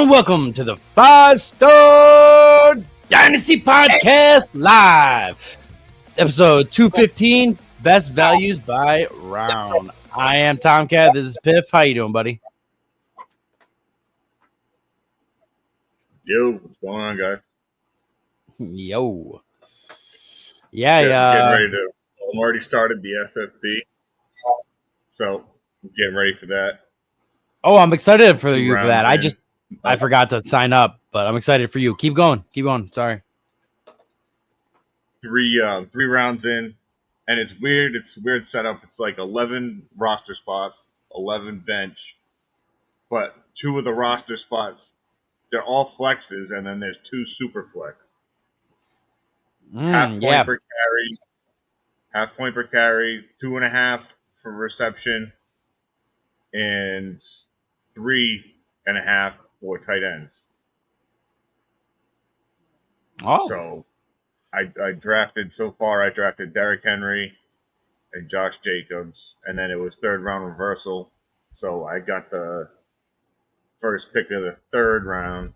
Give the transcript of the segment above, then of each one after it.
And welcome to the 5-Star Dynasty Podcast Live. Episode 215, Best Values by Round. I am Tomcat. This is Piff. How you doing, buddy? Yo, what's going on, guys? Yo. Getting ready to. I'm already started the SFB, so I'm getting ready for that. Oh, I'm excited for you for that. I forgot to sign up, but I'm excited for you. Keep going. Sorry. Three rounds in, and it's weird. It's a weird setup. It's like 11 roster spots, 11 bench, but 2 of the roster spots, they're all flexes, and then there's 2 super flex. Half point per carry, 2.5 for reception, and 3.5 for tight ends. Oh, so I drafted Derrick Henry and Josh Jacobs, and then it was third round reversal. So I got the first pick of the third round,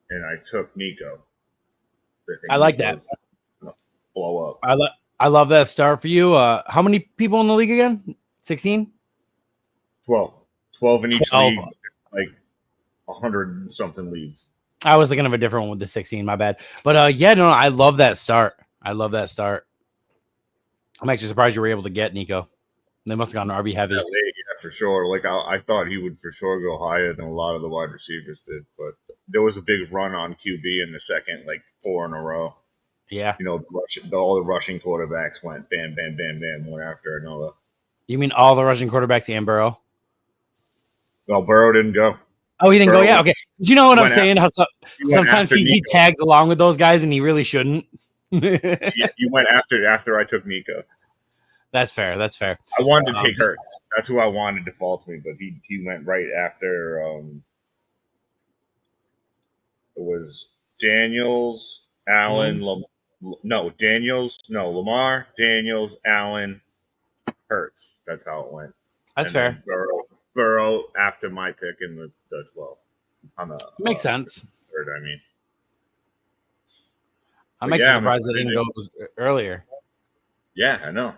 and I took Nico. I like that. Blow up. I love that start for you. How many people in the league again? 16? 12 in each league, like 100 something leagues. I was thinking of a different one with the 16. My bad. But I love that start. I'm actually surprised you were able to get Nico. They must have gone RB heavy. Yeah, for sure. Like I thought he would for sure go higher than a lot of the wide receivers did, but there was a big run on QB in the second, like 4 in a row. Yeah. You know, all the rushing quarterbacks went bam, bam, bam, bam, one after another. You mean all the rushing quarterbacks and Burrow? Well, Burrow didn't go. Oh, he didn't go? Yeah, okay. Do you know what I'm saying? How sometimes he tags along with those guys and he really shouldn't. Yeah, you went after I took Nico. That's fair. I wanted to take Hurts. That's who I wanted to fall to me, but he went right after. It was Daniels, Allen, Lamar, Daniels, Allen, Hurts. That's how it went. That's fair. Burrow after my pick in the 12. Makes sense. Third, I mean. I'm actually surprised I didn't go earlier. Yeah, I know.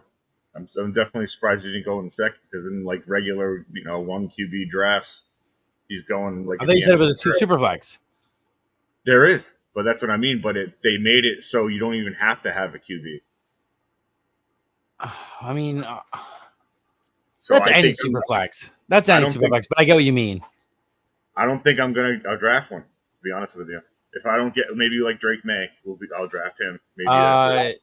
I'm definitely surprised he didn't go in second, because in like regular, 1 QB drafts, he's going like. I think you said it was a 2 super flex. There is, but that's what I mean. But they made it so you don't even have to have a QB. I mean, so that's any super flex. That's any super flex, but I get what you mean. I don't think I'll draft one, to be honest with you. If I don't get, maybe like Drake May, I'll draft him. Maybe.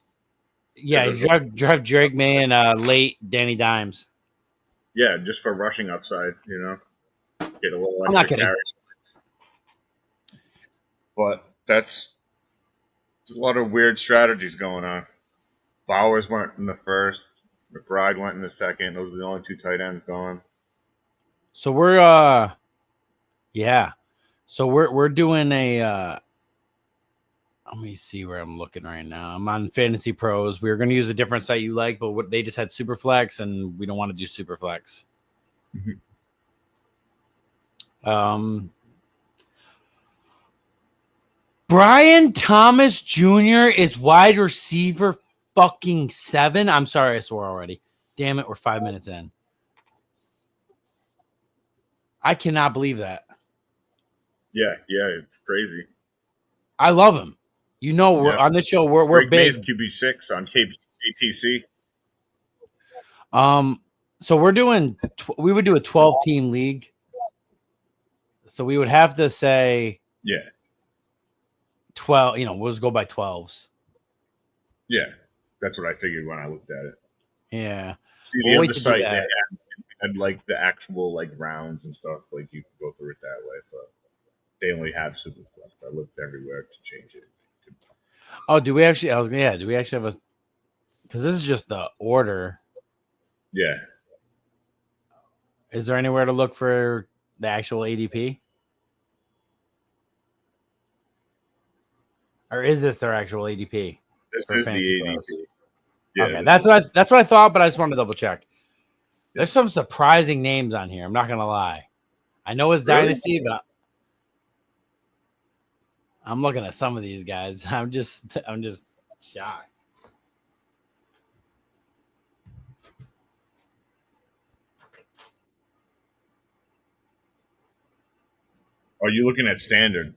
Yeah, draft Drake May and late Danny Dimes. Yeah, just for rushing upside, get a little. I'm not kidding. But it's a lot of weird strategies going on. Bowers went in the first. McBride went in the second. Those were the only 2 tight ends going. So we're So we're doing a let me see where I'm looking right now. I'm on Fantasy Pros. We were going to use a different site you like, but they just had Superflex, and we don't want to do Superflex. Mm-hmm. Brian Thomas Jr. is wide receiver fucking 7. I'm sorry, I swore already. Damn it, we're 5 minutes in. I cannot believe that. Yeah, it's crazy. I love him. We're on this show. We're big. May's QB6 on KTC. So we're doing. We would do a 12-team league. So we would have to say. 12. We'll just go by 12s. Yeah, that's what I figured when I looked at it. Yeah. See, the other site they had like the actual like rounds and stuff. Like you could go through it that way, but they only have Superflex. I looked everywhere to change it. Oh, do we actually? Do we actually have a? Because this is just the order. Yeah. Is there anywhere to look for the actual ADP? Or is this their actual ADP? This is the ADP. Yeah, okay, that's what I thought, but I just wanted to double check. There's some surprising names on here. I'm not gonna lie. I know it's Dynasty, but I'm looking at some of these guys. I'm just shocked. Are you looking at standard?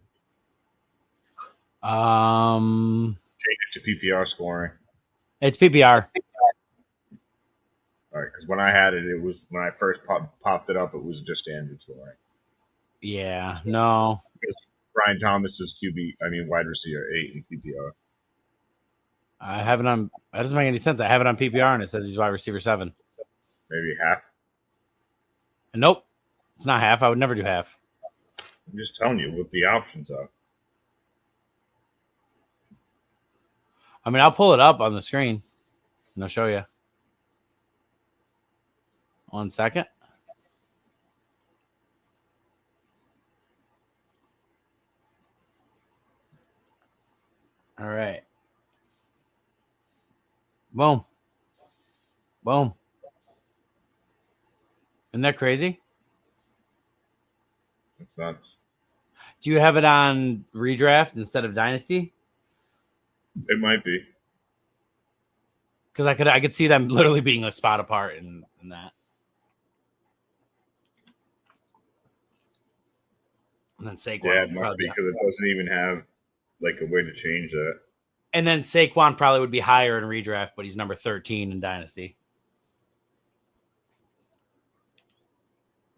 Change it to PPR scoring. It's PPR. All right, because when I had it, it was when I first popped it up, it was just standard scoring. Yeah, no. Because Brian Thomas is QB, I mean wide receiver 8 in PPR. I have it on. That doesn't make any sense. I have it on PPR and it says he's wide receiver 7. Maybe half. And nope, it's not half. I would never do half. I'm just telling you what the options are. I mean, I'll pull it up on the screen and I'll show you. 1 second. All right. Boom. Boom. Isn't that crazy? It's nuts. Do you have it on redraft instead of Dynasty? It might be. Because I could see them literally being a spot apart in that. And then Saquon. Yeah, it must be because it doesn't even have like a way to change that. And then Saquon probably would be higher in redraft, but he's number 13 in Dynasty.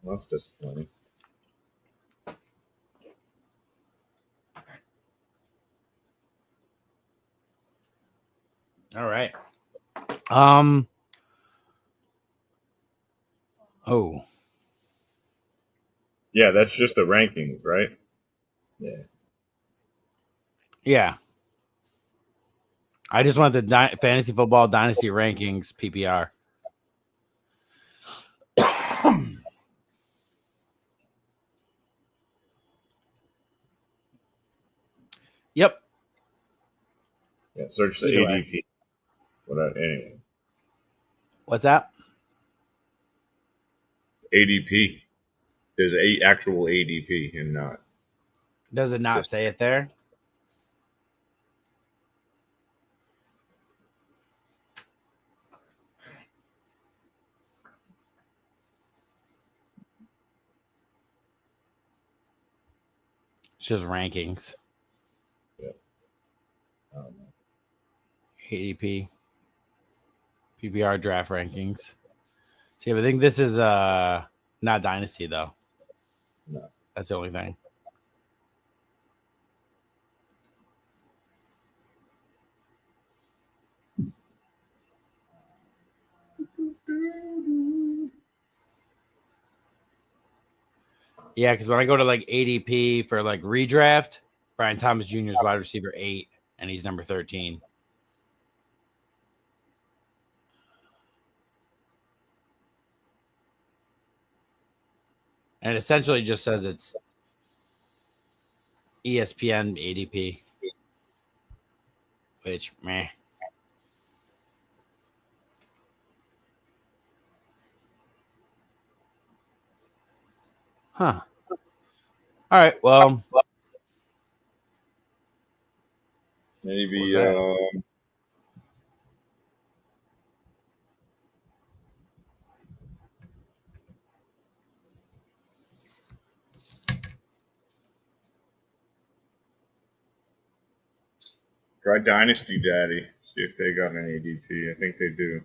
Well, that's disappointing. All right. Oh. Yeah, that's just the rankings, right? Yeah. Yeah. I just want the fantasy football dynasty rankings PPR. Yep. Yeah, search the Either ADP. way. Whatever. Anyway. What's that? ADP. There's a actual ADP and not. Does it not say it there? It's just rankings. Yeah. I don't know. ADP. PPR draft rankings. See, I think this is not Dynasty though. No. That's the only thing. Yeah, because when I go to like ADP for like redraft, Brian Thomas Jr. is wide receiver 8, and he's number 13. And it essentially just says it's ESPN ADP, which meh. Huh. All right. Well, Maybe. Try Dynasty Daddy. See if they got an ADP. I think they do.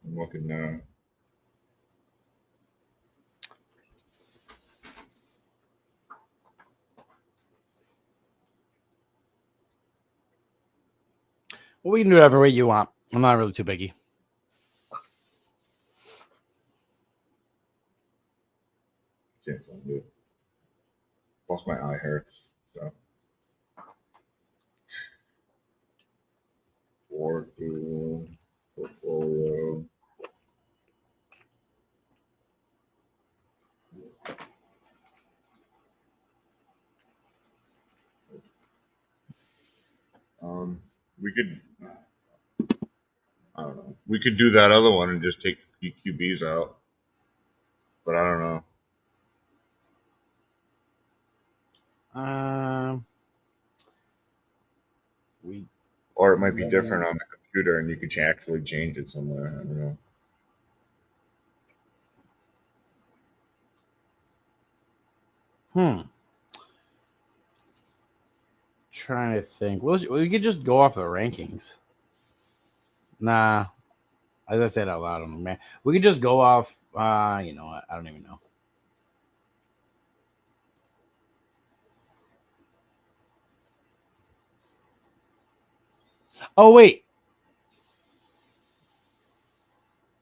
I'm looking now. we can do whatever way you want. I'm not really too picky. Can't find it. Plus, my eye hurts. So. Portfolio. We could. I don't know. We could do that other one and just take QBs out, but I don't know. or it might be different on the computer, and you could actually change it somewhere. I don't know. Trying to think. We could just go off the rankings. Nah, as I said out loud, man, we could just go off. You know what? I don't even know. Oh wait,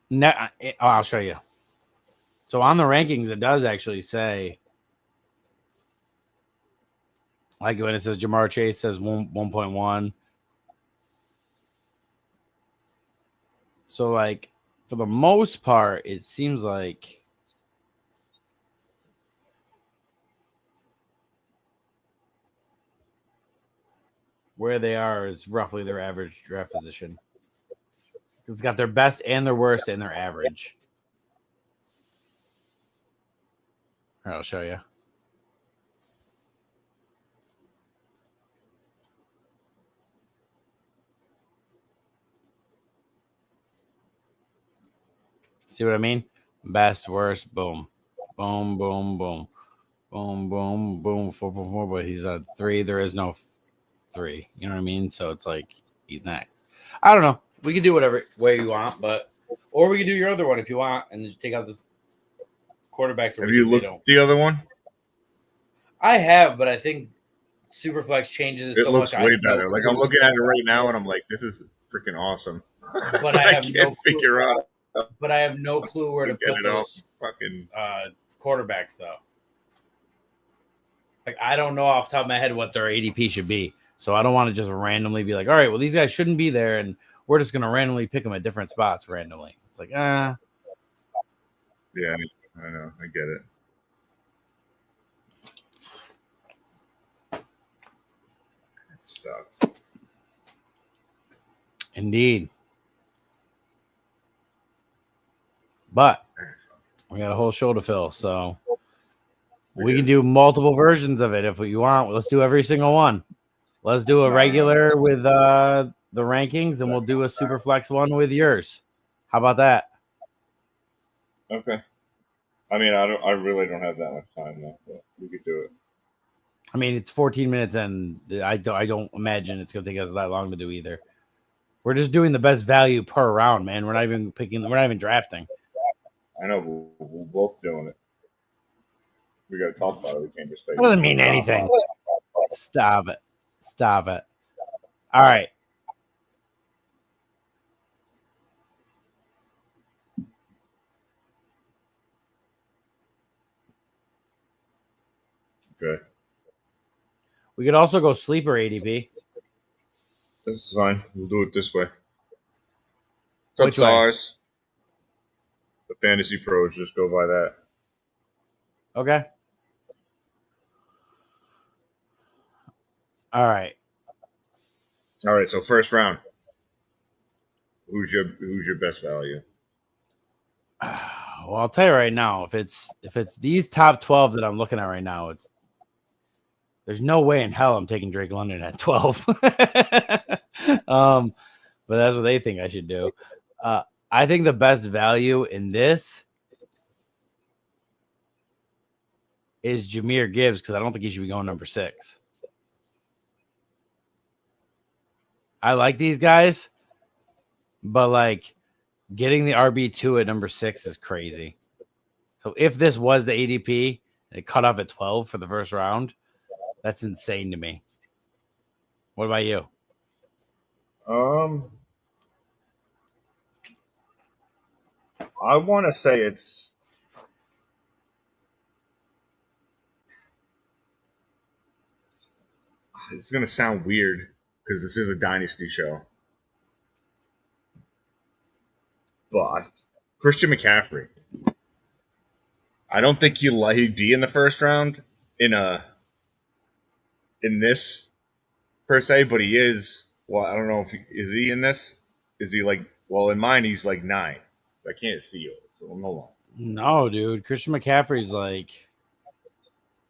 no, I'll show you. So on the rankings, it does actually say, like when it says Jamar Chase says 1.1. So like for the most part, it seems like where they are is roughly their average draft position. It's got their best and their worst and their average. All right, I'll show you. See what I mean? Best, worst, boom. Boom, boom, boom. Boom, boom, boom, 4.4, but he's on 3. There is no 3. You know what I mean? So it's like he's next. I don't know. We can do whatever way you want, or we can do your other one if you want and just take out the quarterbacks. Have you looked at the other one? I have, but I think Superflex changes it so looks much. Way better. Like I'm looking at it right now, and I'm like, this is freaking awesome. But I have can't figure out. But I have no clue where to put those fucking quarterbacks, though. Like I don't know off the top of my head what their ADP should be, so I don't want to just randomly be like, all right, well these guys shouldn't be there, and we're just gonna randomly pick them at different spots randomly. It's like, Yeah, I know, I get it. It sucks. Indeed. But we got a whole show to fill, so we can do multiple versions of it if you want. Let's do every single one. Let's do a regular with the rankings, and we'll do a super flex one with yours. How about that? Okay. I mean, I really don't have that much time though, but we could do it. I mean, it's 14 minutes, and I don't imagine it's gonna take us that long to do either. We're just doing the best value per round, man. We're not even picking. We're not even drafting. I know we're both doing it. We got to talk about it. We can't just say. That doesn't mean anything. Stop it. Stop it. All right. Okay. We could also go sleeper ADP. This is fine. We'll do it this way. Which way? Ours. The Fantasy Pros just go by that. Okay. All right. All right. So first round. Who's your best value? Well, I'll tell you right now, if it's these top 12 that I'm looking at right now, there's no way in hell I'm taking Drake London at 12. But that's what they think I should do. I think the best value in this is Jahmyr Gibbs because I don't think he should be going number 6. I like these guys, but like getting the RB2 at number 6 is crazy. So if this was the ADP and it cut off at 12 for the first round, that's insane to me. What about you? I want to say it's going to sound weird because this is a Dynasty show. But Christian McCaffrey. I don't think he'd be in the first round in this per se, but he is. Well, I don't know if is he in this? Is he like? Well, in mine he's like 9. So I can't see it. So hold on. No, dude. Christian McCaffrey's like.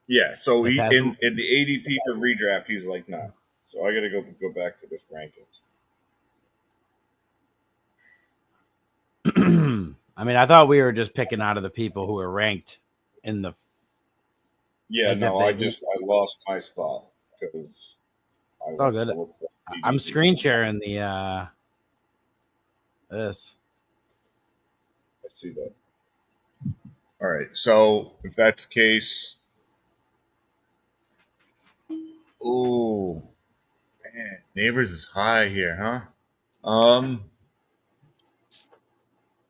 Yeah, so he in the ADP for redraft he's like 9. So I got to go back to this rankings. I mean, I thought we were just picking out of the people who were ranked in the Yeah, as if no, they. I lost my spot because I It's all went good. to look for I'm DDP. screen sharing the this. Let's see that. All right, so if that's the case, ooh, man, neighbors is high here, huh?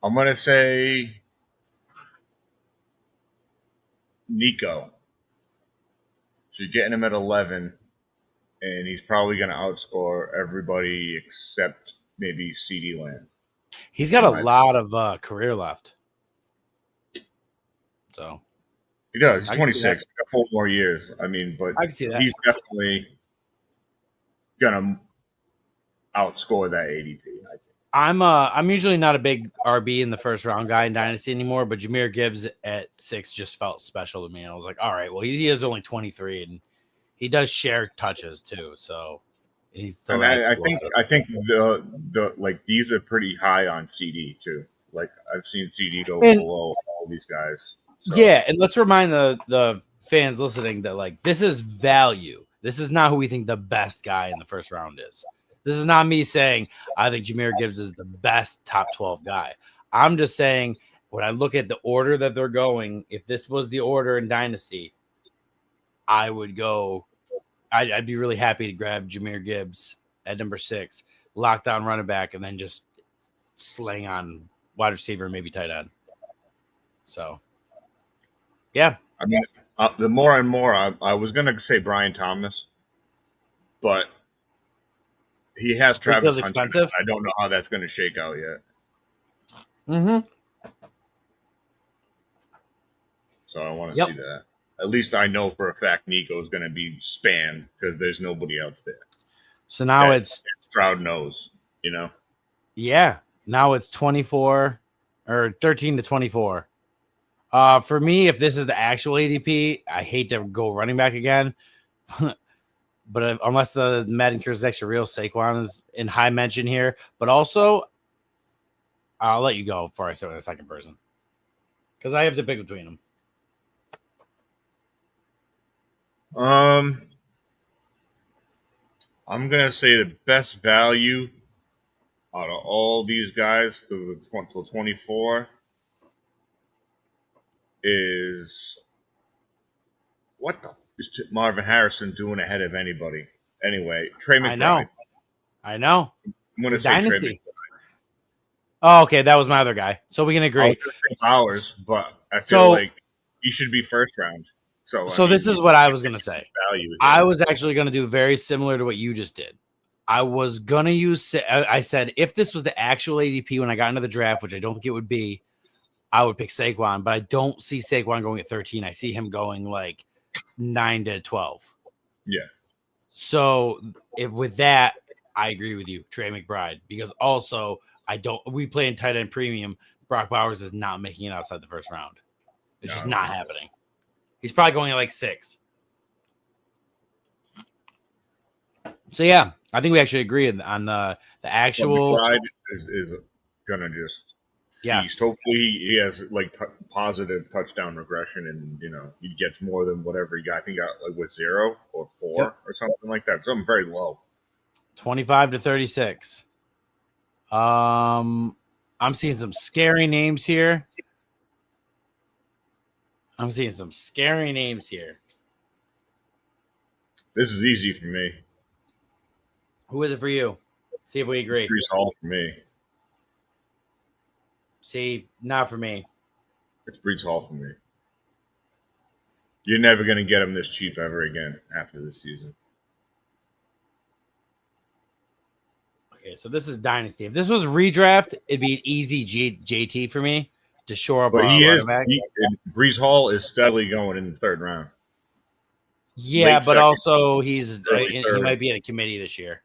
I'm gonna say Nico. So you're getting him at 11, and he's probably gonna outscore everybody except maybe CD Land. He's got In a my lot of career left, so He does. He's I can see that. 26. Got 4 more years. I mean, but I can see that. he's definitely gonna outscore that ADP. I think. I'm usually not a big RB in the first round guy in Dynasty anymore, but Jameer Gibbs at 6 just felt special to me. I was like, all right, well, he is only 23 and he does share touches too, so he's still And that think explosive. the like these are pretty high on CD too. Like I've seen CD go And below all these guys. So yeah, and let's remind the fans listening that like this is value. This is not who we think the best guy in the first round is. This is not me saying I think Jameer Gibbs is the best top 12 guy. I'm just saying when I look at the order that they're going, if this was the order in Dynasty, I would go. I'd be really happy to grab Jameer Gibbs at number 6, lockdown running back, and then just sling on wide receiver, maybe tight end. So, yeah. I mean, the more and more I was gonna say Brian Thomas, but he has It feels Travis Hunter. expensive. I don't know how that's gonna shake out yet. Mm-hmm. So I want to Yep. see that. At least I know for a fact Nico is going to be spammed because there's nobody else there. So now That it's Stroud knows, you know. yeah. Now it's 24 or 13 to 24. For me, if this is the actual ADP, I hate to go running back again. But unless the Madden Cures is extra real, Saquon is in high mention here. But also, I'll let you go before I start with the second person because I have to pick between them. I'm gonna say the best value out of all these guys to 24 is what the is Marvin Harrison doing ahead of anybody? Anyway, Trey McBride. I know. I'm gonna He's say Trey Dynasty. McBride. Oh, okay. That was my other guy. So we can I agree. was gonna say Bowers, but I feel like he should be first round. So I mean, this is what I was gonna say. Value here. I was actually gonna do very similar to what you just did. I was gonna use. I said if this was the actual ADP when I got into the draft, which I don't think it would be, I would pick Saquon. But I don't see Saquon going at 13. I see him going like 9 to 12. Yeah. So with that, I agree with you, Trey McBride, because also we play in tight end premium. Brock Bowers is not making it outside the first round. It's just not happening. He's probably going at like 6. So yeah, I think we actually agree on the actual. McBride is gonna just feast. Hopefully he has like positive touchdown regression, and he gets more than whatever he got. I think he got like with 0 or 4 or something like that. Something very low. 25 to 36. I'm seeing some scary names here. This is easy for me. Who is it for you? See if we agree. It's Breece Hall for me. See, not for me. It's Breece Hall for me. You're never going to get him this cheap ever again after this season. Okay, so this is Dynasty. If this was redraft, it'd be an easy JT for me to shore up. But Breece Hall is steadily going in the third round. Yeah, but also he might be in a committee this year.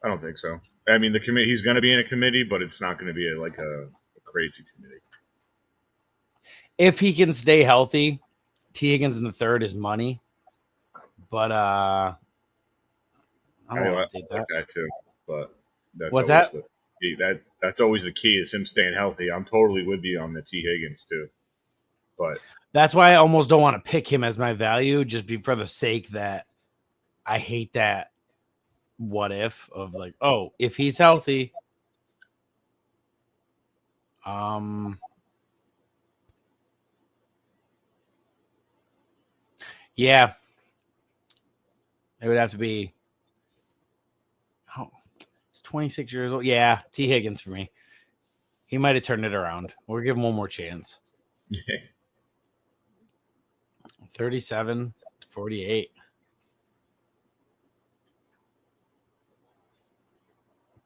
I don't think so. I mean, the committee. He's going to be in a committee, but it's not going to be a crazy committee. If he can stay healthy, T. Higgins in the third is money. But I don't want to update that. Like that too. But what's that? That's always the key is him staying healthy. I'm totally with you on the T Higgins too, but That's why I almost don't want to pick him as my value, just for the sake that I hate that what if of like, oh, if he's healthy, yeah, it would have to be. Oh, he's 26 years old. Yeah, T Higgins for me. He might have turned it around. We'll give him one more chance. 37 to 48.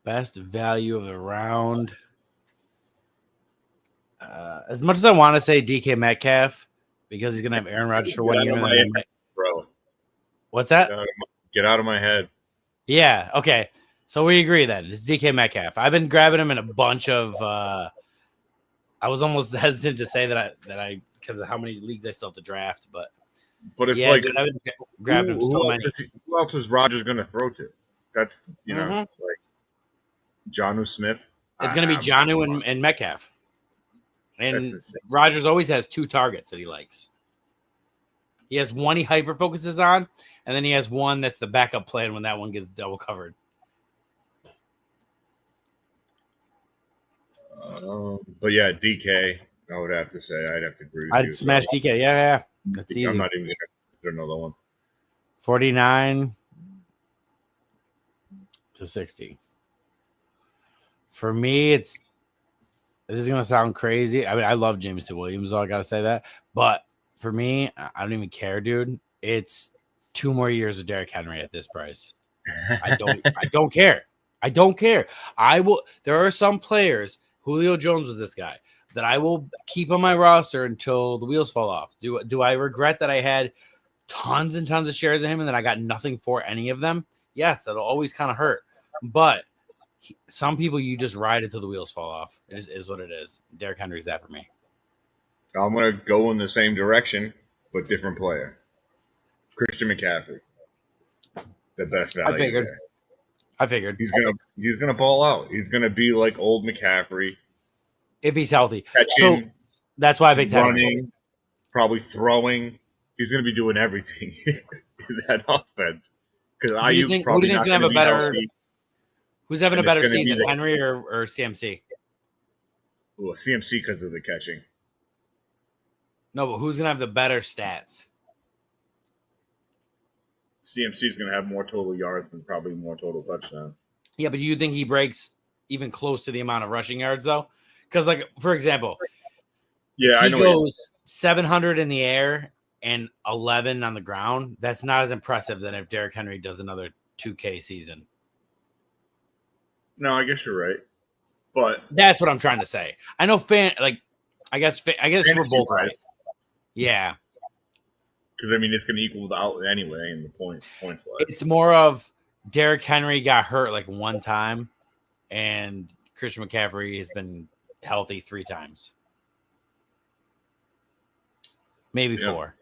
Best value of the round. As much as I want to say DK Metcalf because he's gonna have Aaron Rodgers for 1 year, and then bro. What's that? Get out of my head. Yeah. Okay. So we agree then. It's DK Metcalf. I've been grabbing him in a bunch of. I was almost hesitant to say that I because of how many leagues I still have to draft, but it's like dude, I've been grabbing him so many. Who else is Rodgers going to throw to? That's like Jonnu Smith. It's going to be Jonnu and Metcalf. And Rodgers always has 2 targets that he likes. He has one he hyper focuses on, and then he has one that's the backup plan when that one gets double covered. But yeah, DK, I would have to say I'd have to agree with I'd you. smash DK. Yeah. That's easy. I'm not even going to do another one. 49 to 60. For me, this is going to sound crazy. I mean, I love Jameson Williams, I got to say that. But for me, I don't even care, dude. It's 2 more years of Derrick Henry at this price. I don't care. I don't care. There are some players, Julio Jones was this guy, that I will keep on my roster until the wheels fall off. Do I regret that I had tons and tons of shares of him and that I got nothing for any of them? Yes, that'll always kind of hurt. But some people you just ride until the wheels fall off. It just is what it is. Derrick Henry's that for me. I'm going to go in the same direction, but different player. Christian McCaffrey. The best value. I figured he's gonna ball out. He's gonna be like old McCaffrey if he's healthy. Catching, so that's why I picked running, probably throwing. He's gonna be doing everything in that offense. Because who do you think's gonna have a better? Healthy. Who's having a better season, Henry or CMC? Well, CMC because of the catching. No, but who's gonna have the better stats? CMC is going to have more total yards and probably more total touchdowns. Yeah, but do you think he breaks even close to the amount of rushing yards, though? Because, like, for example, he goes 700 in the air and 11 on the ground, that's not as impressive than if Derrick Henry does another 2K season. No, I guess you're right. But that's what I'm trying to say. I know I guess we're both right. Yeah. Because, I mean, it's going to equal out anyway in the points wise. It's more of Derrick Henry got hurt like 1 time, and Christian McCaffrey has been healthy 3 times. Maybe 4.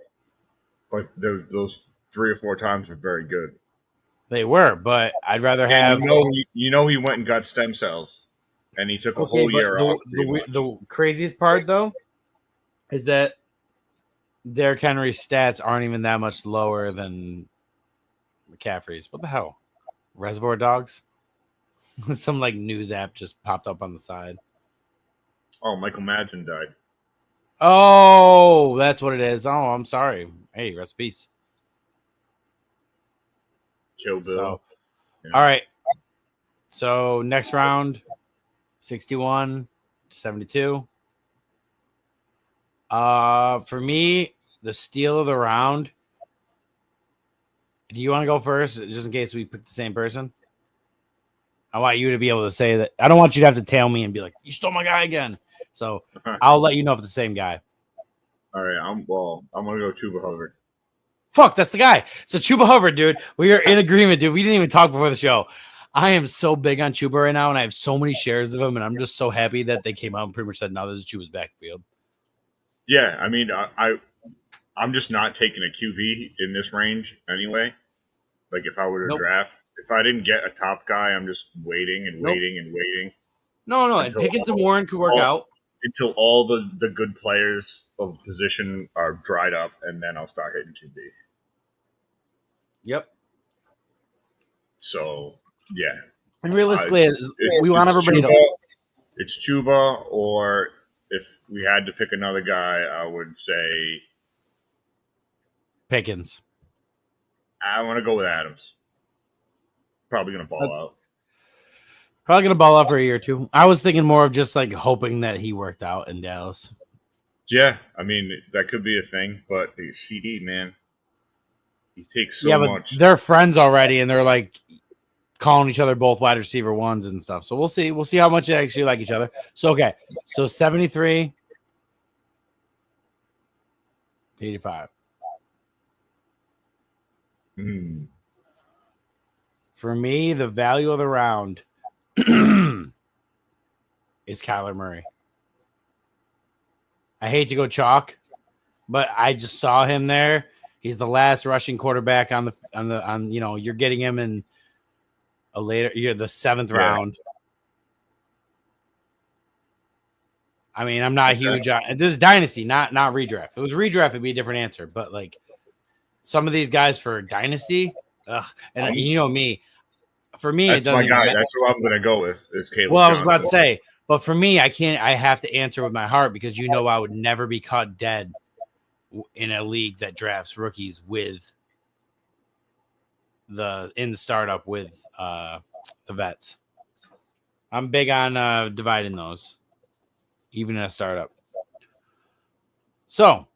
But those 3 or 4 times were very good. They were, but I'd rather have... he went and got stem cells, and he took a whole year off. The craziest part, though, is that Derrick Henry's stats aren't even that much lower than McCaffrey's. What the hell? Reservoir Dogs? Some like news app just popped up on the side. Oh, Michael Madsen died. Oh, that's what it is. Oh, I'm sorry. Hey, rest in peace. Kill Bill. So, all right. So next round, 61 to 72. For me, the steal of the round. Do you want to go first, just in case we pick the same person? I want you to be able to say that. I don't want you to have to tail me and be like, "You stole my guy again." So I'll let you know if it's the same guy. All right, I'm gonna go Chuba Hubbard. Fuck, that's the guy. So Chuba Hubbard, dude, we are in agreement, dude. We didn't even talk before the show. I am so big on Chuba right now, and I have so many shares of him, and I'm just so happy that they came out and pretty much said, "No, this is Chuba's backfield." Yeah, I mean, I'm just not taking a QB in this range anyway. Like if I were to draft, if I didn't get a top guy, I'm just waiting and waiting and waiting. No. until Pickens and Warren could work all, out. until all the good players of position are dried up, and then I'll start hitting QB. Yep. So yeah, And realistically, we want everybody to. It's Chuba, or if we had to pick another guy, I would say Pickens. I want to go with Adams. Probably going to ball out. Probably going to ball out for a year or two. I was thinking more of just like hoping that he worked out in Dallas. Yeah, I mean, that could be a thing, but the CD, man, he takes so much. They're friends already, and they're like calling each other both wide receiver ones and stuff. So we'll see. We'll see how much they actually like each other. So, okay. So 73, 85. For me, the value of the round is Kyler Murray. I hate to go chalk, but I just saw him there. He's the last rushing quarterback on you're getting him in you're the 7th round. I mean, I'm not huge on this is Dynasty, not redraft. If it was redraft, it'd be a different answer. But like some of these guys for Dynasty, and you know me. For me, it doesn't matter. That's what I'm gonna go with. Is Caleb Johnson. I was about to say, but for me, I can't. I have to answer with my heart because I would never be caught dead in a league that drafts rookies with in the startup with the vets. I'm big on dividing those, even in a startup. So,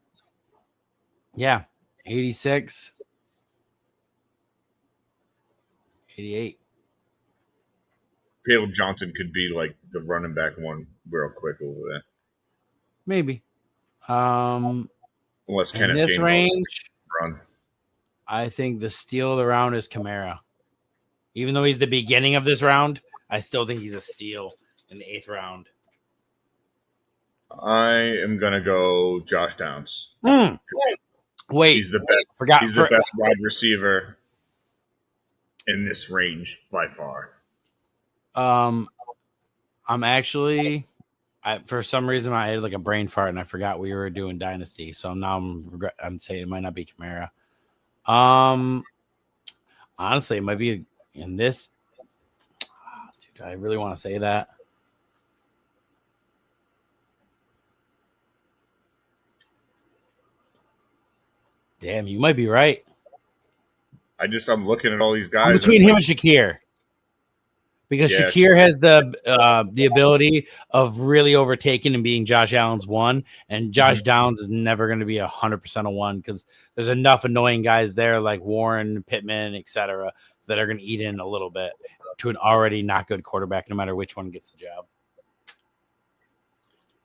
yeah, 86, 88. Caleb Johnson could be like the running back one real quick over there. Maybe. Unless Kenneth in this Gainwell range, run. I think the steal of the round is Kamara. Even though he's the beginning of this round, I still think he's a steal in the 8th round. I am gonna go Josh Downs. Wait, he's the best. He's the best wide receiver in this range by far. I'm actually, for some reason I had like a brain fart and I forgot we were doing Dynasty. So now I'm saying it might not be Kamara. Honestly, it might be in this. Dude, I really want to say that. Damn, you might be right. I'm looking at all these guys. Between him and Shakir. Because Shakir has the ability of really overtaking and being Josh Allen's one, and Josh Downs is never going to be 100% a one because there's enough annoying guys there like Warren, Pittman, etc. that are going to eat in a little bit to an already not good quarterback, no matter which one gets the job.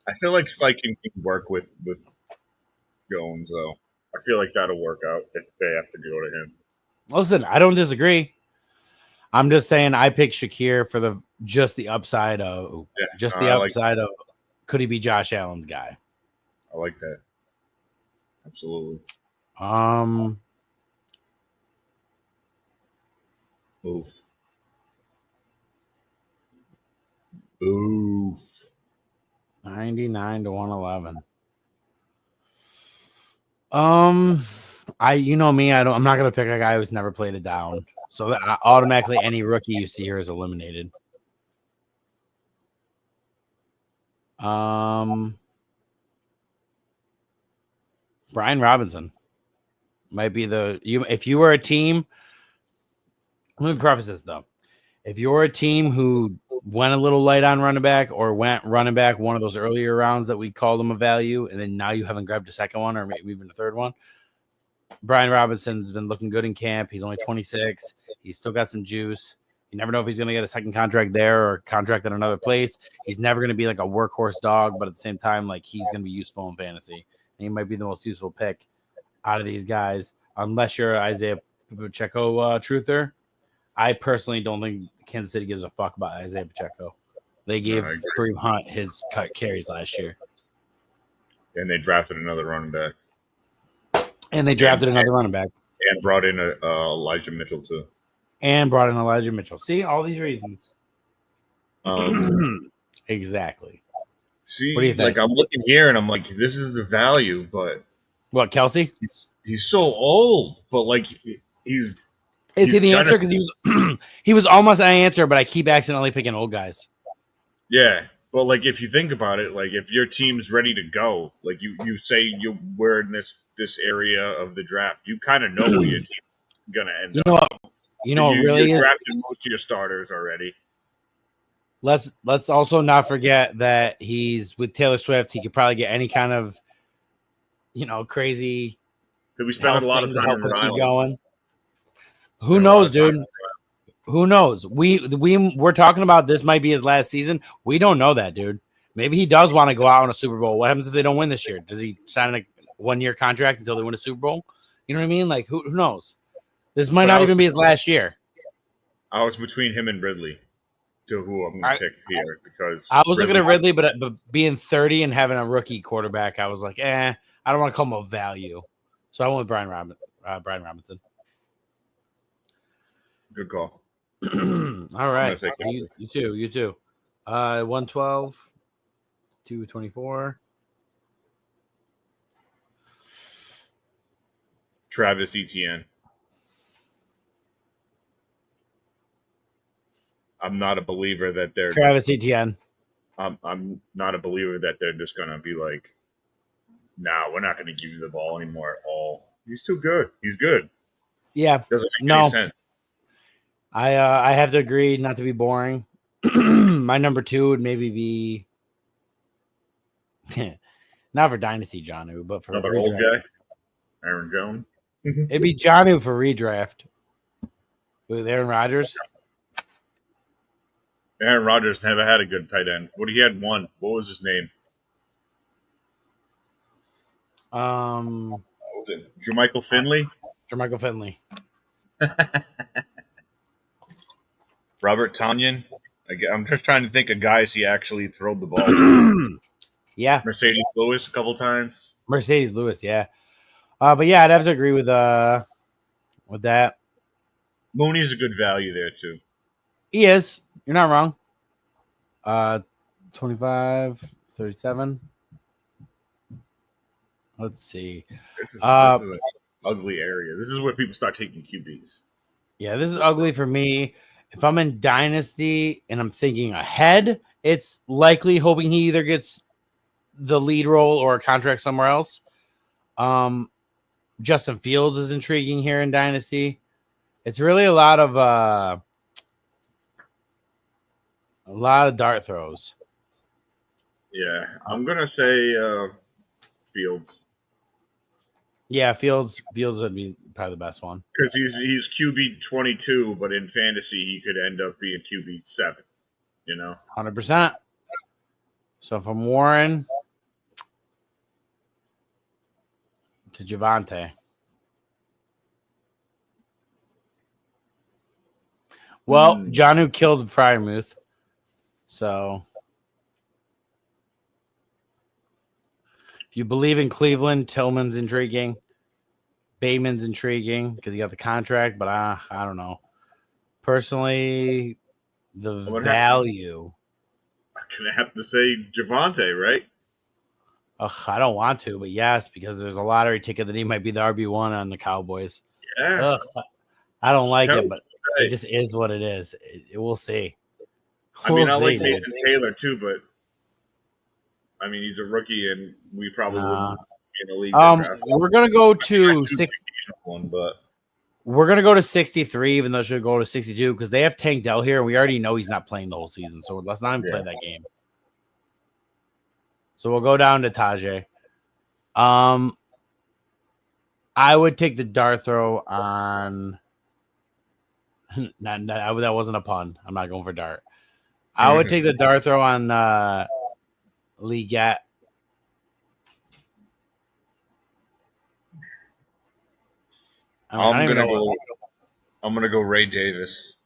I feel like Steichen can work with Jones, though. I feel like that'll work out if they have to go to him. Listen, I don't disagree. I'm just saying I picked Shakir for the upside of of could he be Josh Allen's guy? I like that. Absolutely. Oof. 99 to 111. You know me, I'm not gonna pick a guy who's never played it down. So that automatically any rookie you see here is eliminated. Brian Robinson might be if you were a team. Let me preface this though. If you're a team who went a little light on running back or went running back one of those earlier rounds that we called them a value, and then now you haven't grabbed a second one or maybe even a third one, Brian Robinson's been looking good in camp. He's only 26. He's still got some juice. You never know if he's going to get a second contract there or contract at another place. He's never going to be like a workhorse dog, but at the same time, like he's going to be useful in fantasy. And he might be the most useful pick out of these guys, unless you're Isaiah Pacheco truther. I personally don't think Kansas City gives a fuck about Isaiah Pacheco. They gave Kareem Hunt his carries last year. And they drafted another running back. And they drafted another running back. And brought in Elijah Mitchell, too. See, all these reasons. Exactly. See, What do you think? like I'm looking here and I'm like, this is the value, but What, Kelsey? he's so old. But like he's Is he he's the gonna answer? Because he was he was almost an answer, but I keep accidentally picking old guys. yeah. But like if you think about it, like if your team's ready to go, like you say we're in this area of the draft, you kind of know where your team's gonna end You know up. what? You know what You're really is. drafting most of your starters already. Let's also not forget that he's with Taylor Swift. He could probably get any kind of crazy Because we spend health a lot of thing to time help in him Rhode keep Island. going. Who Spend a lot knows, of time. dude? Who knows? We're talking about this might be his last season. We don't know that, dude. Maybe he does want to go out on a Super Bowl. What happens if they don't win this year? Does he sign a 1-year contract until they win a Super Bowl? You know what I mean? Like who knows? This might But not even be his last year. I was between him and Ridley to who I'm going to pick here because I was looking Ridley. at Ridley, but being 30 and having a rookie quarterback, I was like, I don't want to call him a value. So I went with Brian Robinson. Good call. All right. Say You too. 112, 224. Travis Etienne. I'm not a believer that they're Travis Etienne. I'm not a believer that they're just gonna be like, nah, we're not gonna give you the ball anymore at all. He's too good. He's good. Yeah. Doesn't make any sense. I have to agree, not to be boring. My number 2 would maybe be not for Dynasty Jonnu, but for Another redraft. old guy, Aaron Jones. It'd be Jonnu for redraft with Aaron Rodgers. Aaron Rodgers never had a good tight end. He had one. What was his name? What was it? Jermichael Finley? Jermichael Finley. Robert Tonyan? I'm just trying to think of guys he actually threw the ball to. Yeah. Mercedes Lewis a couple times. Mercedes Lewis, yeah. But yeah, I'd have to agree with that. Mooney's a good value there too. He is. You're not wrong. 25, 37. Let's see. This is an ugly area. This is where people start taking QBs. Yeah, this is ugly for me. If I'm in Dynasty and I'm thinking ahead, it's likely hoping he either gets the lead role or a contract somewhere else. Justin Fields is intriguing here in Dynasty. It's really a lot of dart throws. Yeah, I'm gonna say Fields. Yeah, Fields would be probably the best one because he's QB 22, but in fantasy he could end up being QB 7. 100%. So from Warren to Javonte. Well, Jonnu killed Fryermuth. So if you believe in Cleveland, Tillman's intriguing. Bateman's intriguing because he got the contract, but I don't know. Personally, the value. I'm going to have to say Javonte, right? I don't want to, but yes, because there's a lottery ticket that he might be the RB1 on the Cowboys. Yeah. I don't like it, but it just is what it is. We'll see. I like Mason Taylor too, but I mean, he's a rookie, and we probably wouldn't be in the league. We're gonna go to 6. But we're gonna go to 63, even though it should go to 62 because they have Tank Dell here, and we already know he's not playing the whole season. So let's not even play that game. So we'll go down to Tajay. I would take the dart throw on. That wasn't a pun. I'm not going for dart. I would take the dart throw on Leggett. I'm gonna go Ray Davis.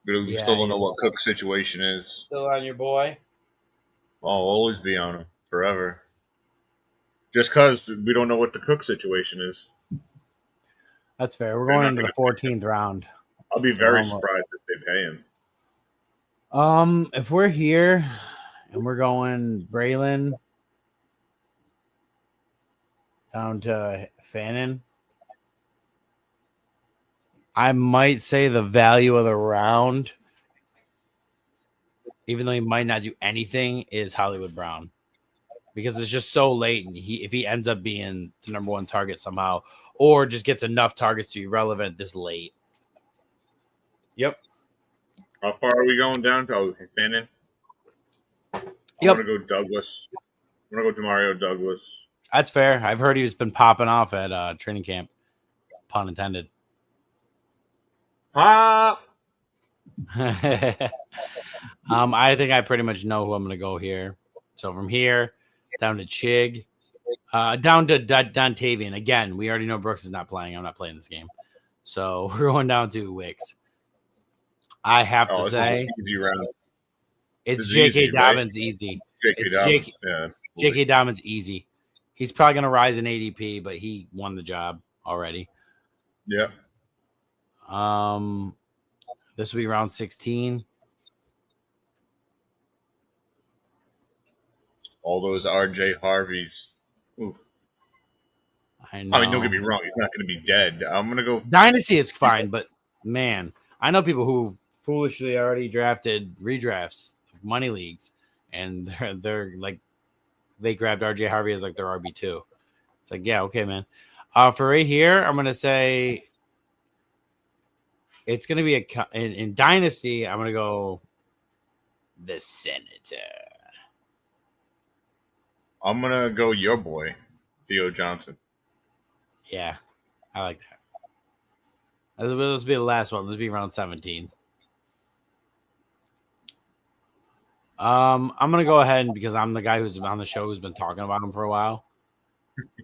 But we still don't know what Cook's situation is. Still on your boy? I'll always be on him forever. Just because we don't know what the Cook situation is. That's fair. We're going into the 14th round. I'll be very surprised if they pay him. If we're here and we're going Braylon down to Fannin, I might say the value of the round, even though he might not do anything, is Hollywood Brown. Because it's just so late, and if he ends up being the number one target somehow, or just gets enough targets to be relevant this late. Yep. How far are we going down to Fannin? I'm Yep. gonna go Douglas. I'm gonna go Demario Douglas. That's fair. I've heard he's been popping off at training camp. Pun intended. Pop. I think I pretty much know who I'm going to go here. So from here down to Chig, down to Dontavian. Again, we already know Brooks is not playing. I'm not playing this game. So we're going down to Wicks. I have to say, it's J.K. Dobbins easy. J.K. Dobbins easy. He's probably going to rise in ADP, but he won the job already. Yeah. This will be round 16. All those RJ Harveys. Oof. I know. I mean, don't get me wrong. He's not going to be dead. I'm going to go. Dynasty is fine, but man, I know people who foolishly already drafted redrafts, money leagues, and they're like, they grabbed RJ Harvey as like their RB2. It's like, yeah, okay, man. For right here, I'm going to say it's going to be in Dynasty, I'm going to go the Senator. I'm going to go your boy, Theo Johnson. Yeah, I like that. This will be the last one. This will be round 17. I'm going to go ahead because I'm the guy who's on the show who's been talking about him for a while.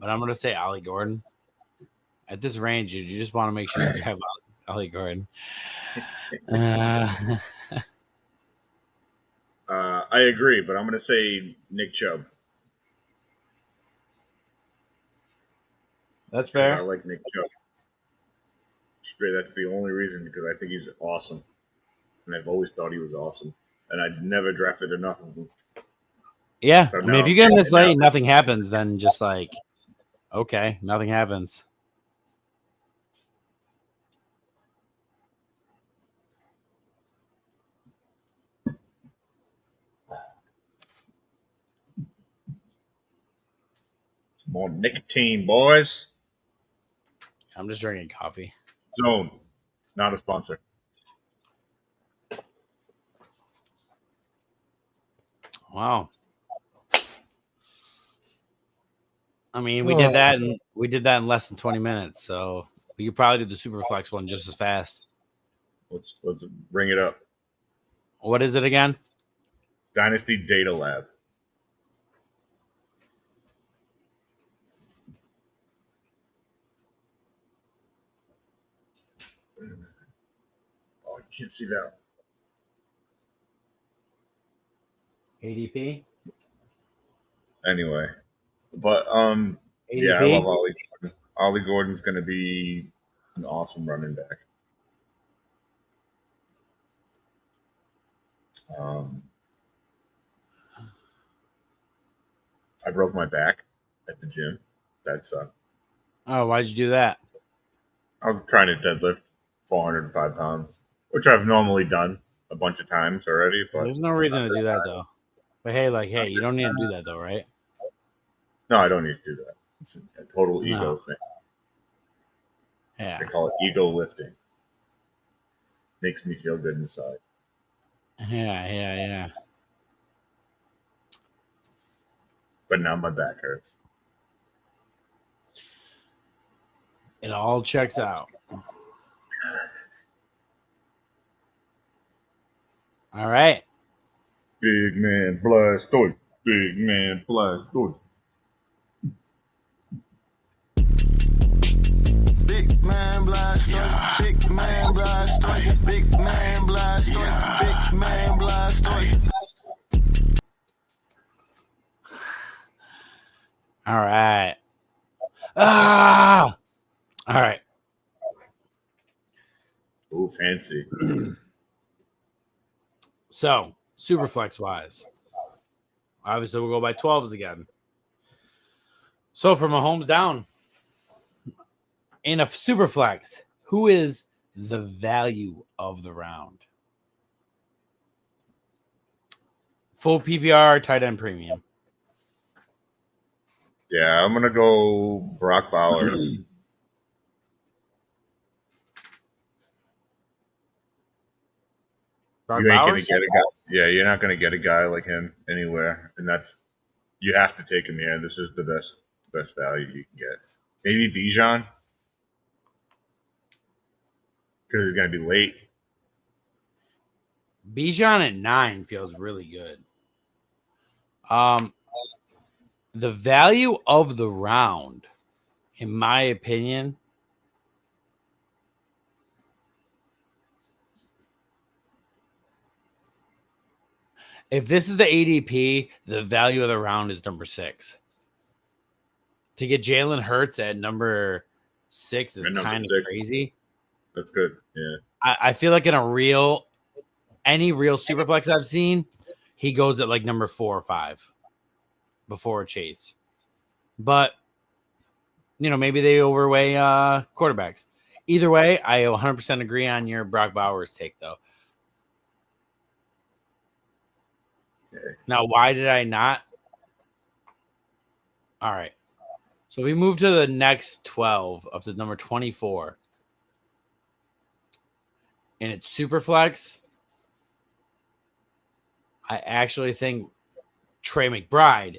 But I'm going to say Ollie Gordon. At this range, you just want to make sure you have Ollie Gordon. I agree, but I'm going to say Nick Chubb. That's fair. I like Nick Chubb. That's the only reason, because I think he's awesome. And I've always thought he was awesome. And I'd never drafted enough of him. Yeah. So I mean, if you get him this late and nothing happens, then just like, okay, nothing happens. More nicotine, boys. I'm just drinking coffee. Zone, not a sponsor. Wow. I mean, we did that in less than 20 minutes, so we could probably do the Superflex one just as fast. Let's bring it up. What is it again? Dynasty Data Lab. Oh, you can't see that. ADP. Anyway, but ADP? yeah, I love Ollie Gordon. Ollie Gordon's going to be an awesome running back. I broke my back at the gym. That sucked. Oh, why'd you do that? I'm trying to deadlift 405 pounds, which I've normally done a bunch of times already. But there's no reason to do that though. But hey, you don't need to do that though, right? No, I don't need to do that. It's a total ego thing. Yeah. They call it ego lifting. Makes me feel good inside. Yeah. But now my back hurts. It all checks out. All right. Big man Blastoise. Big man Blastoise. Big man Blastoise. Big man Blastoise. Big man Blastoise. Big man Blastoise. All right. All right. Ooh, fancy. So, Superflex wise, obviously we'll go by 12s again. So, for Mahomes down in a Superflex, who is the value of the round? Full PPR, tight end premium. Yeah, I'm gonna go Brock Bowers. Brock You ain't gonna Bowers? get a guy. Yeah, you're not gonna get a guy like him anywhere, and you have to take him here. This is the best value you can get. Maybe Bijan because he's gonna be late. Bijan at 9 feels really good. The value of the round, in my opinion, if this is the ADP, the value of the round is number 6. To get Jalen Hurts at number 6 is kind of crazy. That's good. Yeah. I feel like in any real Superflex I've seen, he goes at like number 4 or 5 before Chase. But, maybe they overweigh quarterbacks. Either way, I 100% agree on your Brock Bowers take, though. Okay. Now, why did I not? All right. So we move to the next 12 up to number 24. And it's Superflex. I actually think Trey McBride,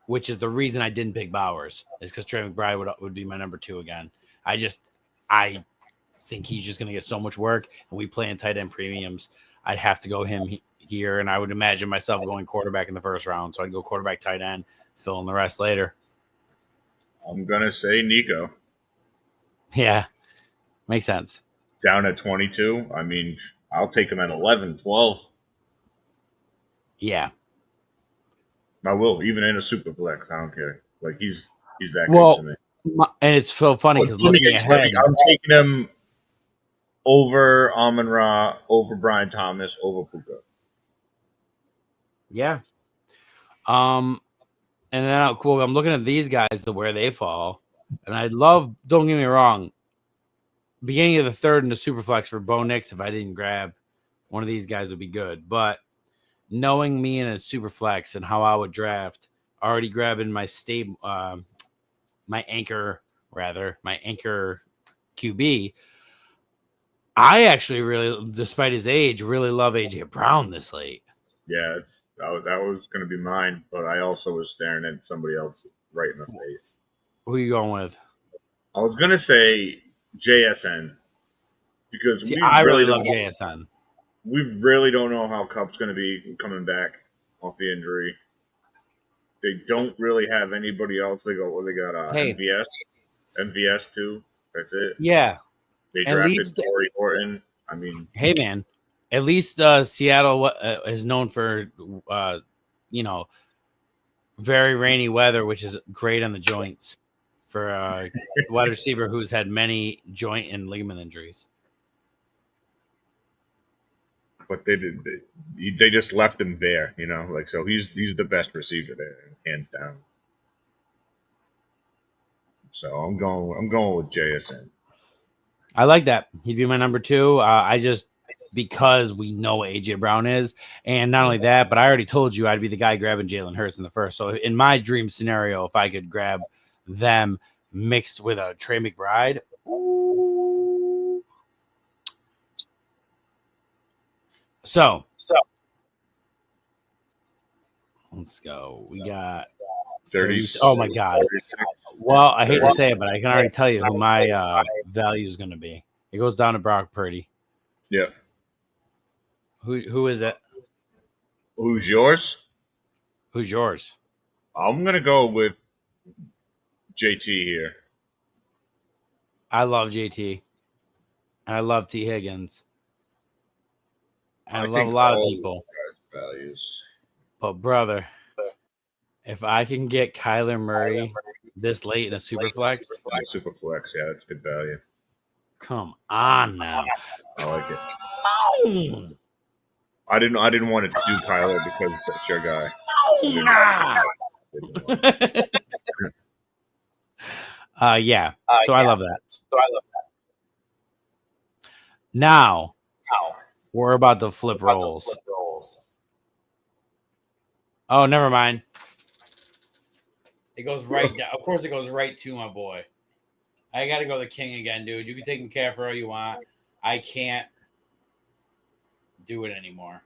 which is the reason I didn't pick Bowers, is because Trey McBride would be my number 2 again. I think he's just going to get so much work, and we play in tight end premiums. I'd have to go him here, and I would imagine myself going quarterback in the first round. So I'd go quarterback, tight end, fill in the rest later. I'm going to say Nico. Yeah, makes sense. Down at 22. I mean, I'll take him at 11, 12. Yeah. I will, even in a super flex. I don't care. Like, he's that good to me. And it's so funny because looking ahead, I'm taking him over Amon-Ra, over Brian Thomas, over Puka. Yeah. And then cool. I'm looking at these guys to where they fall, and I'd love. Don't get me wrong. Beginning of the third in the Superflex for Bo Nix, if I didn't grab one of these guys, would be good. But knowing me in a Superflex and how I would draft, already grabbing my my anchor QB. I actually really, despite his age, really love AJ Brown this late. Yeah, that was going to be mine, but I also was staring at somebody else right in the face. Who are you going with? I was going to say JSN because I really love JSN. We really don't know how Kupp's going to be coming back off the injury. They don't really have anybody else. They got MVS too. That's it. Yeah. They drafted Torrey Horton. I mean, hey man, at least Seattle is known for very rainy weather, which is great on the joints for a wide receiver who's had many joint and ligament injuries. But they just left him there, so he's the best receiver there, hands down. So I'm going with JSN. I like that. He'd be my number 2. Because we know what AJ Brown is, and not only that, but I already told you I'd be the guy grabbing Jalen Hurts in the first. So in my dream scenario, if I could grab them mixed with a Trey McBride, ooh. So let's go. We got 30. Oh my God. 36. Well, I hate to say it, but I can already tell you who my value is going to be. It goes down to Brock Purdy. Yeah. Who is it? Who's yours? Who's yours? I'm gonna go with JT here. I love JT. And I love T. Higgins. And I love a lot of people. Values. But brother, if I can get Kyler Murray this late in a Superflex. Superflex, yeah, that's good value. Come on now. I like it. I didn't want to do Kyler because that's your guy. Nah. Yeah. So I love that. Now we're about to flip roles. Oh, never mind. It goes right down. Of course, it goes right to my boy. I got to go the king again, dude. You can take McCaffrey all you want. I can't do it anymore.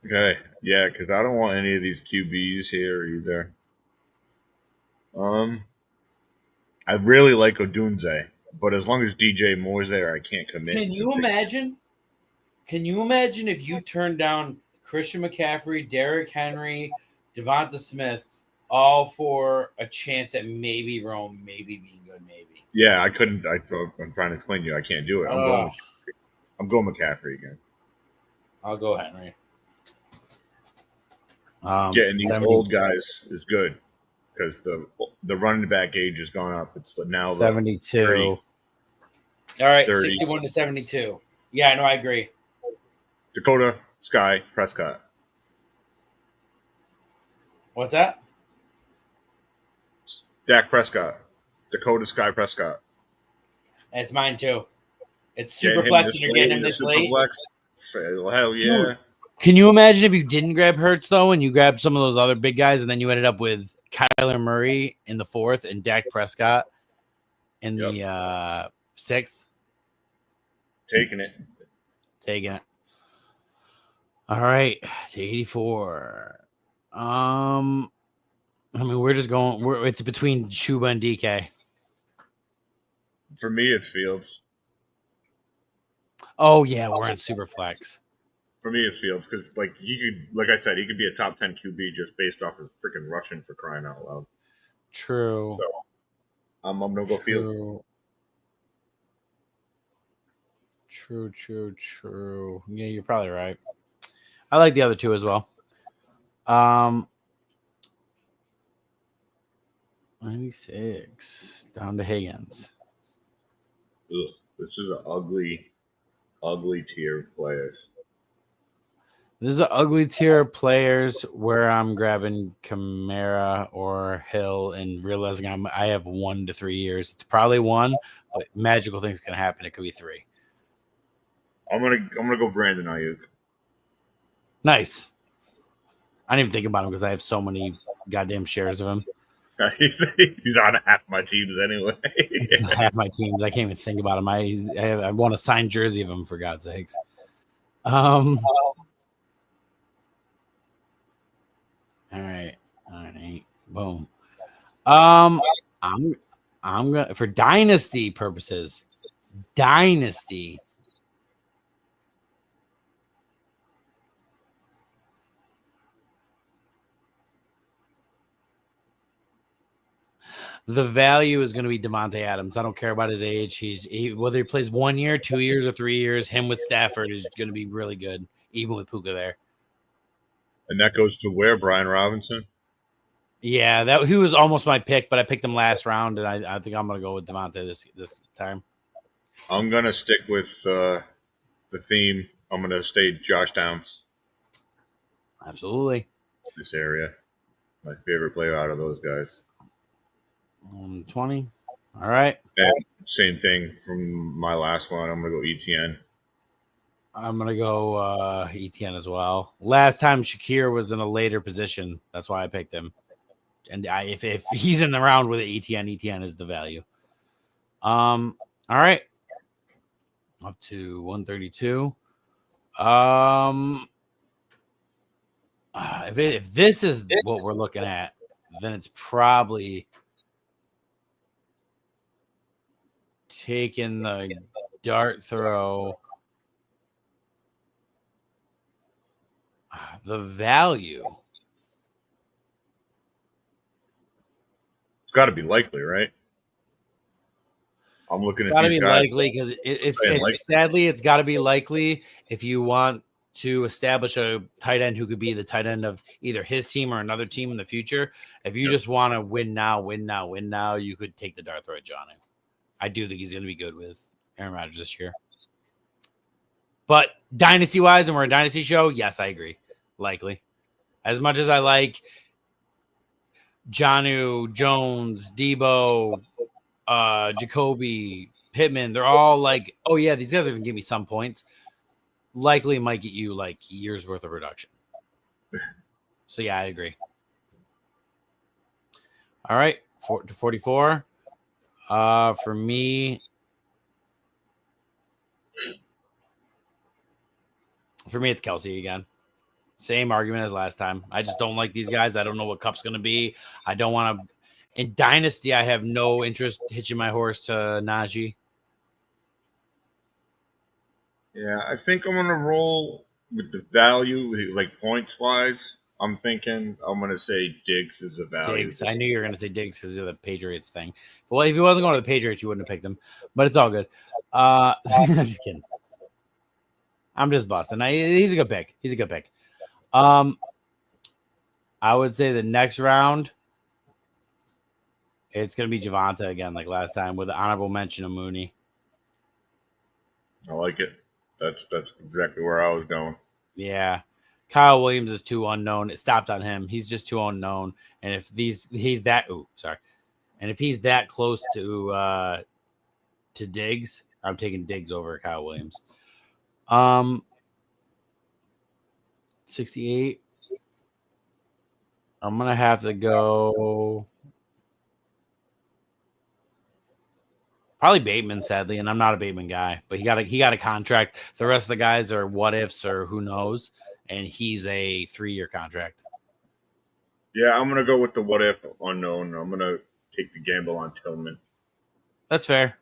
Okay, yeah, because I don't want any of these QBs here either. I really like Odunze, but as long as DJ Moore's there, I can't commit. Can you imagine? Can you imagine if you turned down Christian McCaffrey, Derrick Henry, Devonta Smith, all for a chance at maybe Rome, maybe being good, maybe? Yeah, I couldn't. I'm trying to explain to you. I can't do it. I'm going McCaffrey again. I'll go Henry. Getting these old guys is good because the running back age has gone up. It's now 72. All right, 30. 61 to 72. Yeah, no, I agree. Dakota, Sky, Prescott. What's that? Dak Prescott. Dakota, Sky, Prescott. It's mine too. It's super flex and you're getting him this late. Hell yeah. Dude, can you imagine if you didn't grab Hurts though and you grabbed some of those other big guys and then you ended up with Kyler Murray in the 4th and Dak Prescott in the 6th? Taking it. All right, to 84. I mean, we're just going. It's between Chuba and DK. For me, it's Fields. Oh yeah, we're in super flex. For me, it's Fields because, like I said, he could be a top 10 QB just based off of freaking rushing for crying out loud. True. So, I'm gonna go Fields. True. Yeah, you're probably right. I like the other two as well. 96 down to Higgins. Ugh, this is an ugly tier of players. This is an ugly tier of players where I'm grabbing Kamara or Hill and realizing I have 1 to 3 years. It's probably 1, but magical things can happen. It could be 3. I'm gonna go Brandon Ayuk. Nice. I didn't even think about him because I have so many goddamn shares of him. He's on half my teams anyway. It's not half my teams. I can't even think about him. I want a signed jersey of him for God's sakes. All right. Boom. I'm gonna, for dynasty purposes. The value is going to be Devontae Adams. I don't care about his age. Whether he plays 1 year, 2 years, or 3 years, him with Stafford is going to be really good, even with Puka there. And that goes to where, Brian Robinson? Yeah, he was almost my pick, but I picked him last round, and I think I'm going to go with Devontae this time. I'm going to stick with the theme. I'm going to stay Josh Downs. Absolutely. This area. My favorite player out of those guys. 20. All right. And same thing from my last one. I'm going to go ETN. I'm going to go ETN as well. Last time Shakir was in a later position. That's why I picked him. And if he's in the round with ETN is the value. All right. Up to 132. If this is what we're looking at, then it's probably taking the dart throw. The value. It's got to be likely, right? I'm looking it's at got to these be guys. likely because sadly it's got to be likely if you want to establish a tight end who could be the tight end of either his team or another team in the future. If you just want to win now, you could take the dart throw at Johnny. I do think he's going to be good with Aaron Rodgers this year. But dynasty-wise, and we're a dynasty show, yes, I agree. Likely. As much as I like Jonnu, Jones, Debo, Jacoby, Pittman, they're all like, oh, yeah, these guys are going to give me some points. Likely might get you like years worth of production. So, yeah, I agree. All right, 44. For me, it's Kelsey again. Same argument as last time. I just don't like these guys. I don't know what Cup's going to be. I don't want to. In Dynasty, I have no interest hitching my horse to Najee. Yeah, I think I'm going to roll with the value, like points-wise. I'm thinking I'm going to say Diggs is a value. Diggs. I knew you were going to say Diggs because of the Patriots thing. Well, if he wasn't going to the Patriots, you wouldn't have picked him. But it's all good. I'm just kidding. I'm just busting. He's a good pick. I would say the next round, it's going to be Javonte again, like last time, with the honorable mention of Mooney. I like it. That's exactly where I was going. Yeah. Kyle Williams is too unknown. It stopped on him. He's just too unknown. And if he's that close to Diggs, I'm taking Diggs over Kyle Williams. 68. I'm gonna have to go probably Bateman, sadly, and I'm not a Bateman guy, but he got a contract. The rest of the guys are what ifs or who knows, and he's a 3-year contract. Yeah, I'm gonna go with the what if unknown. I'm gonna take the gamble on Tillman. That's fair.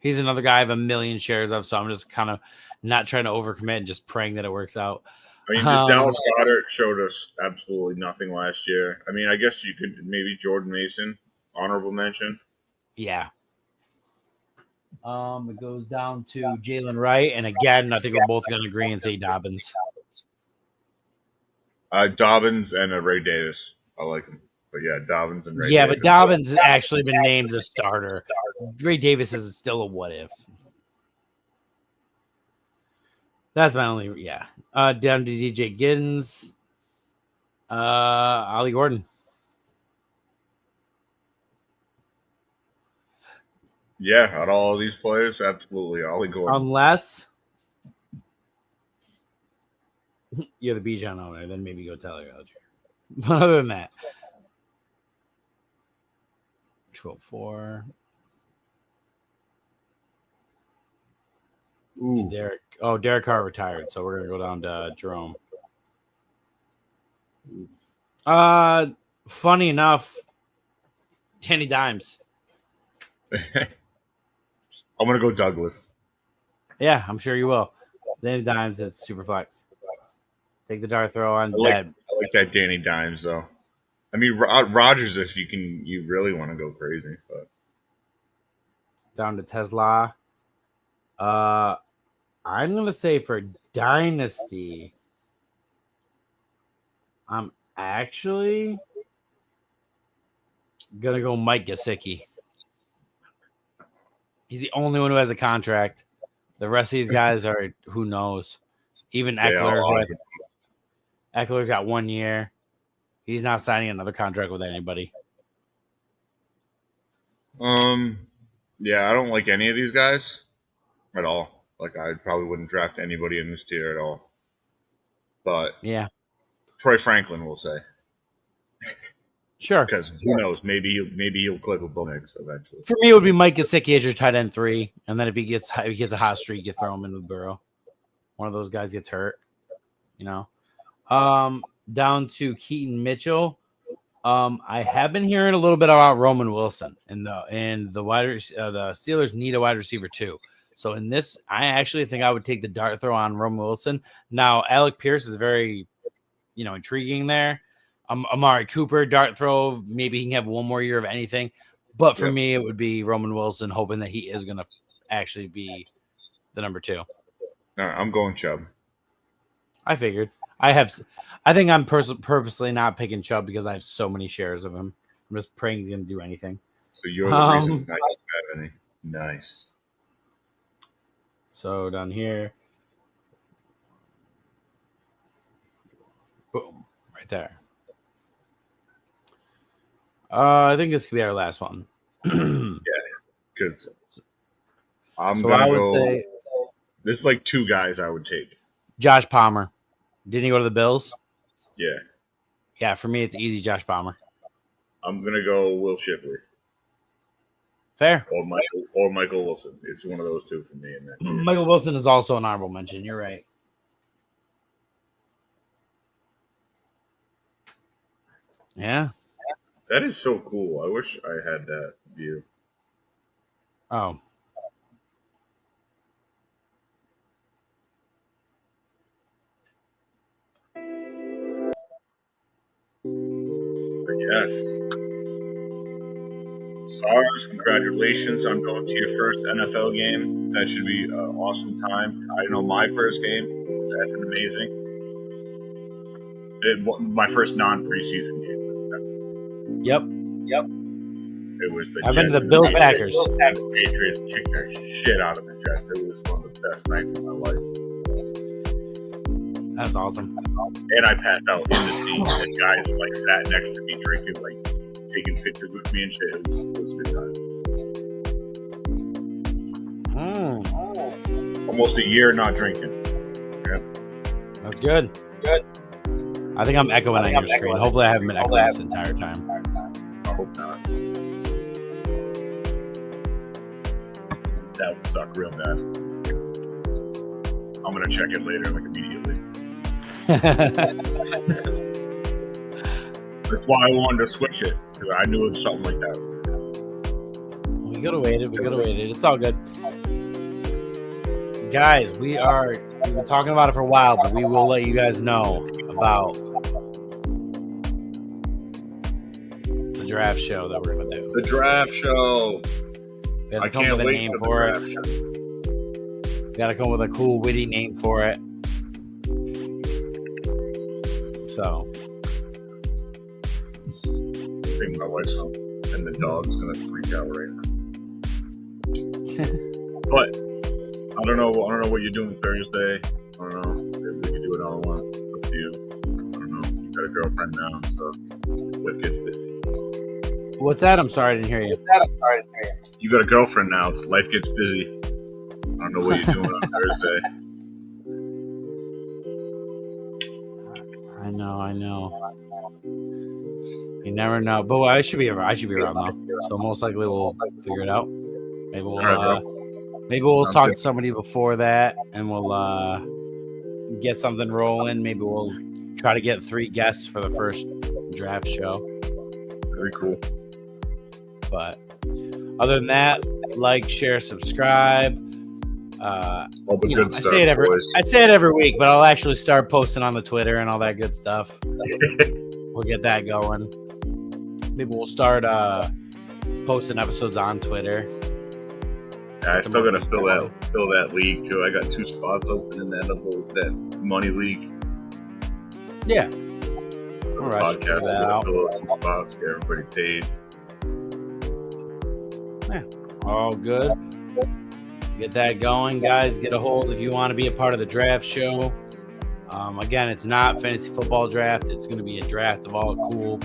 He's another guy I have a million shares of, so I'm just kind of not trying to overcommit and just praying that it works out. I mean, this Dallas Goedert showed us absolutely nothing last year. I mean, I guess you could maybe Jordan Mason, honorable mention. Yeah. It goes down to Jalen Wright, and again, I think we're both going to agree and say Dobbins. Dobbins and Ray Davis. I like him. But yeah, Dobbins and Ray Davis. Yeah, but Dobbins has actually been named a starter. Ray Davis is still a what if. That's my only, yeah. Down to DJ Giddens. Ollie Gordon. Yeah, out of all these players, absolutely Ollie Gordon. Unless you're the Bijan owner, then maybe go Tyler Algier. But other than that, 12-4. Ooh. Derek Carr retired, so we're gonna go down to Jerome. Funny enough, Danny Dimes. I'm gonna go Douglas. Yeah, I'm sure you will. Danny Dimes, it's super flex. Take the dart throw on dead. I like that Danny Dimes though. I mean, Rodgers, if you really want to go crazy, but down to Tesla. I'm gonna say for Dynasty, I'm actually gonna go Mike Gesicki. He's the only one who has a contract. The rest of these guys are who knows. Even Eckler. Eckler's got 1 year. He's not signing another contract with anybody. Yeah, I don't like any of these guys at all. Like, I probably wouldn't draft anybody in this tier at all. But yeah, Troy Franklin will say. Sure. Because who knows? Maybe he'll clip a Bo Nix eventually. For me, it would be Mike Gesicki as your tight end 3, and then if he gets a hot streak, you throw him in with Burrow. One of those guys gets hurt, you know. Down to Keaton Mitchell. I have been hearing a little bit about Roman Wilson, and the Steelers need a wide receiver too. So in this, I actually think I would take the dart throw on Roman Wilson. Now, Alec Pierce is very, intriguing there. Amari Cooper, dart throw. Maybe he can have one more year of anything. But for me, it would be Roman Wilson, hoping that he is going to actually be the number 2. I'm going Chubb. I figured. I think I'm purposely not picking Chubb because I have so many shares of him. I'm just praying he's going to do anything. So you're the reason not to have any. Nice. So down here, right there. I think this could be our last one. Because I'm So gonna I would go. say There's like two guys I would take. Josh Palmer. Didn't he go to the Bills? Yeah, Yeah, for me, it's easy Josh Palmer. I'm gonna go Will Shipley Fair. or Michael Wilson. It's one of those two for me. In that tier. Michael Wilson is also an honorable mention. You're right. Yeah. That is so cool. I wish I had that view. Oh. Yes. Stars, congratulations on going to your first NFL game. That should be an awesome time. I know my first game was effing amazing. My first non-preseason game. Yep. It was the I've been to Jets the and Bills Patriots. Packers. And the Patriots kicked their shit out of the Jets. It was one of the best nights of my life. That's awesome. And I passed out in the seat, and guys like sat next to me drinking, like taking pictures with me and shit. It was a good time. Almost a year not drinking. Yeah. That's good. I think I'm echoing on your screen. Hopefully, I haven't been echoing this entire time. I hope not. That would suck real bad. I'm gonna check it later, like immediately. That's why I wanted to switch it, because I knew it was something like that. We could have waited. It's all good. Guys, we've been talking about it for a while, but we will let you guys know about the draft show that we're going to do. The draft show. We have to I come can't up with a wait name for the for draft it. show. We got to come up with a cool, witty name for it. So. I think my wife's home, and the dog's going to freak out right now. But I don't know what you're doing Thursday. I don't know. Maybe we can do it all at once. Up to you. I don't know. You got a girlfriend now, so life gets busy. What's that? I'm sorry, I didn't hear you. You got a girlfriend now. So life gets busy. I don't know what you're doing on Thursday. I know. You never know. But I should be around though. So most likely we'll figure it out. Maybe we'll Sounds talk good. to somebody before that, and we'll get something rolling. Maybe we'll try to get 3 guests for the first draft show. Very cool. But other than that, like, share, subscribe. All the good stuff, boys. I say it every week, but I'll actually start posting on the Twitter and all that good stuff. We'll get that going. Maybe we'll start posting episodes on Twitter. Yeah, I still gotta fill that league too. I got 2 spots open in that money league. Yeah. All right, Podcast. that out. Fill out 2 spots, get everybody paid. All good. Get that going, guys. Get a hold if you want to be a part of the draft show. Again, it's not fantasy football draft. It's going to be a draft of all cool,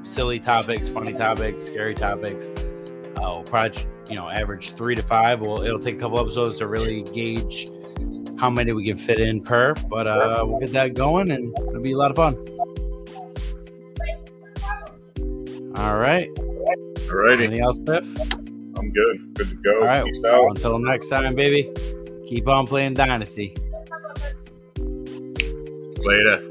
silly topics, funny topics, scary topics. We'll probably, average 3 to 5. It'll take a couple episodes to really gauge how many we can fit in per. But we'll get that going, and it'll be a lot of fun. All right. Alrighty. Anything else, Biff? I'm good. Good to go. All right. Peace out. Until next time, baby. Keep on playing Dynasty. Later.